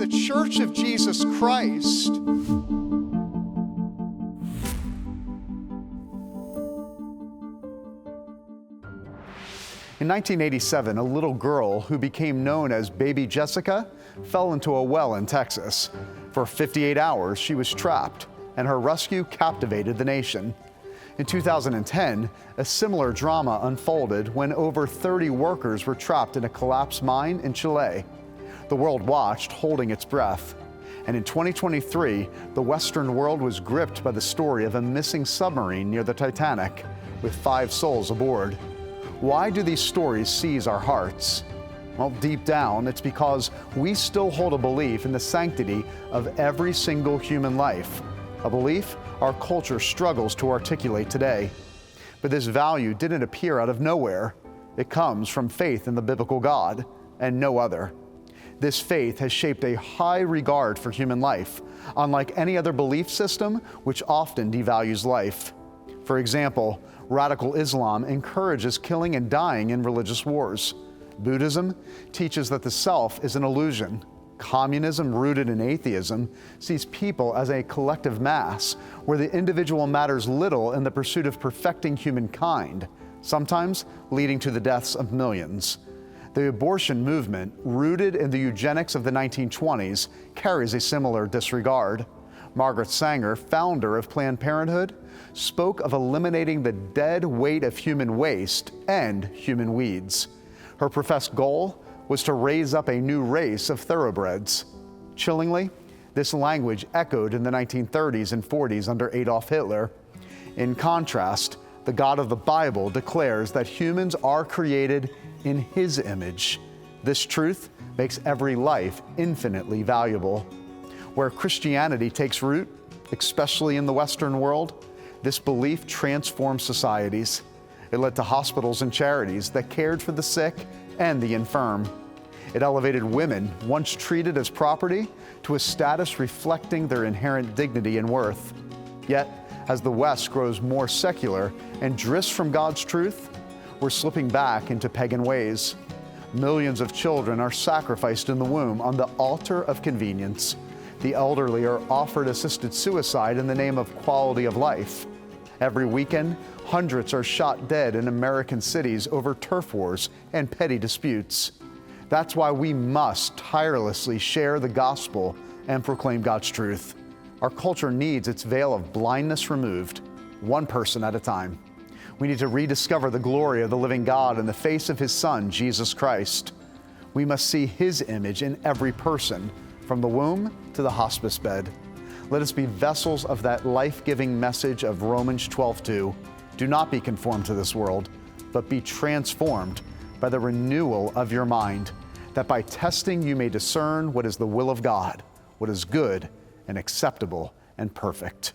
the Church of Jesus Christ. In 1987, a little girl who became known as Baby Jessica fell into a well in Texas. For 58 hours, she was trapped, and her rescue captivated the nation. In 2010, a similar drama unfolded when over 30 workers were trapped in a collapsed mine in Chile. The world watched, holding its breath. And in 2023, the Western world was gripped by the story of a missing submarine near the Titanic, with 5 souls aboard. Why do these stories seize our hearts? Well, deep down, it's because we still hold a belief in the sanctity of every single human life, a belief our culture struggles to articulate today. But this value didn't appear out of nowhere. It comes from faith in the biblical God and no other. This faith has shaped a high regard for human life, unlike any other belief system, which often devalues life. For example, radical Islam encourages killing and dying in religious wars. Buddhism teaches that the self is an illusion. Communism, rooted in atheism, sees people as a collective mass, where the individual matters little in the pursuit of perfecting humankind, sometimes leading to the deaths of millions. The abortion movement, rooted in the eugenics of the 1920s, carries a similar disregard. Margaret Sanger, founder of Planned Parenthood, spoke of eliminating the dead weight of human waste and human weeds. Her professed goal was to raise up a new race of thoroughbreds. Chillingly, this language echoed in the 1930s and 40s under Adolf Hitler. In contrast, the God of the Bible declares that humans are created in His image. This truth makes every life infinitely valuable. Where Christianity takes root, especially in the Western world, this belief transformed societies. It led to hospitals and charities that cared for the sick and the infirm. It elevated women, once treated as property, to a status reflecting their inherent dignity and worth. Yet, as the West grows more secular and drifts from God's truth, we're slipping back into pagan ways. Millions of children are sacrificed in the womb on the altar of convenience. The elderly are offered assisted suicide in the name of quality of life. Every weekend, hundreds are shot dead in American cities over turf wars and petty disputes. That's why we must tirelessly share the gospel and proclaim God's truth. Our culture needs its veil of blindness removed, one person at a time. We need to rediscover the glory of the living God in the face of His Son, Jesus Christ. We must see His image in every person, from the womb to the hospice bed. Let us be vessels of that life-giving message of Romans 12:2. Do not be conformed to this world, but be transformed by the renewal of your mind, that by testing you may discern what is the will of God, what is good and acceptable and perfect.